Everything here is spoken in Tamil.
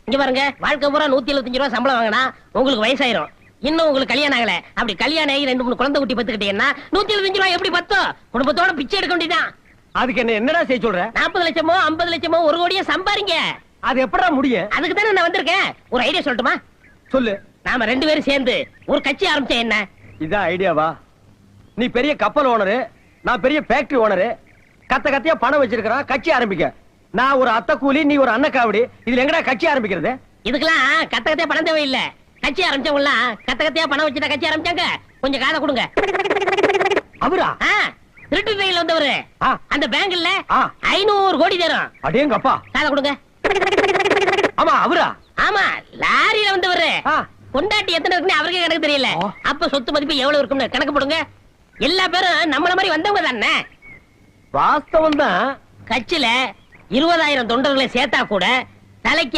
இங்க பாருங்க, வாழ்க்கை பூரா 175 ரூபாய் சம்பளம் வாங்கினா உங்களுக்கு வயசாயிரும். இன்னும் உங்களுக்கு கல்யாணம் ஆகல. அப்படி கல்யாணம் ஆகி 2 3 குழந்தை குட்டி பத்துக்கிட்டீங்கன்னா 175 ரூபாய் எப்படி பத்தும்? குடும்பத்தோட பிச்சை எடுக்க வேண்டியதான். அதுக்கு என்னடா செய்ய சொல்ற? 40 லட்சமோ 50 லட்சமோ 1 கோடியே சம்பாரிங்க. அது எப்படா முடியும்? அதுக்கு தானே நான் வந்திருக்கேன். ஒரு ஐடியா சொல்லட்டுமா? சொல்லு. நாம 2 பேரும் சேர்ந்து ஒரு கட்சி ஆரம்பிச்சா என்ன? இதான் ஐடியாவா? நீ பெரிய கப்பல் ஓனரு, நான் பெரிய ஃபேக்டரி ஓனரு. கத்தையா பணம் வச்சிருக்கிறோம், கட்சி ஆரம்பிக்க. நான் ஒரு அத்தை கூலி, நீ ஒரு அன்னக்காவடி. இதுல எங்கடா கட்சி ஆரம்பிக்கிறது? இதுக்கெல்லாம் கத்தையா பணம் தேவையில்லை. கட்சி ஆரம்பிச்சவங்க எல்லாம் கத்தையா பணம் வச்சுட்டா கட்சி ஆரம்பிச்சாங்க. கொஞ்சம் காதை கொடுங்க. அவரா? திருட்டு ட்ரெயின்ல வந்தவரு. அந்த பேங்க்ல 500 கோடி தரும். அடேங்கப்பா. காதை கொடுங்க. ஆமா அவரா? ஆமா, லாரியில வந்தவரு. கொண்டாட்டி எத்தனை இருக்குன்னு அவருக்கே கணக்கு தெரியல. அப்ப சொத்து மதிப்பு எவ்வளவு இருக்கும்னு கணக்கு போடுங்க. எல்லா பேரும் நம்மள மாதிரி வந்தவங்க தானே. வாஸ்தவம் தான். கட்சியில 20,000 தொண்டர்களை சேர்த்தா கூட தலைக்கு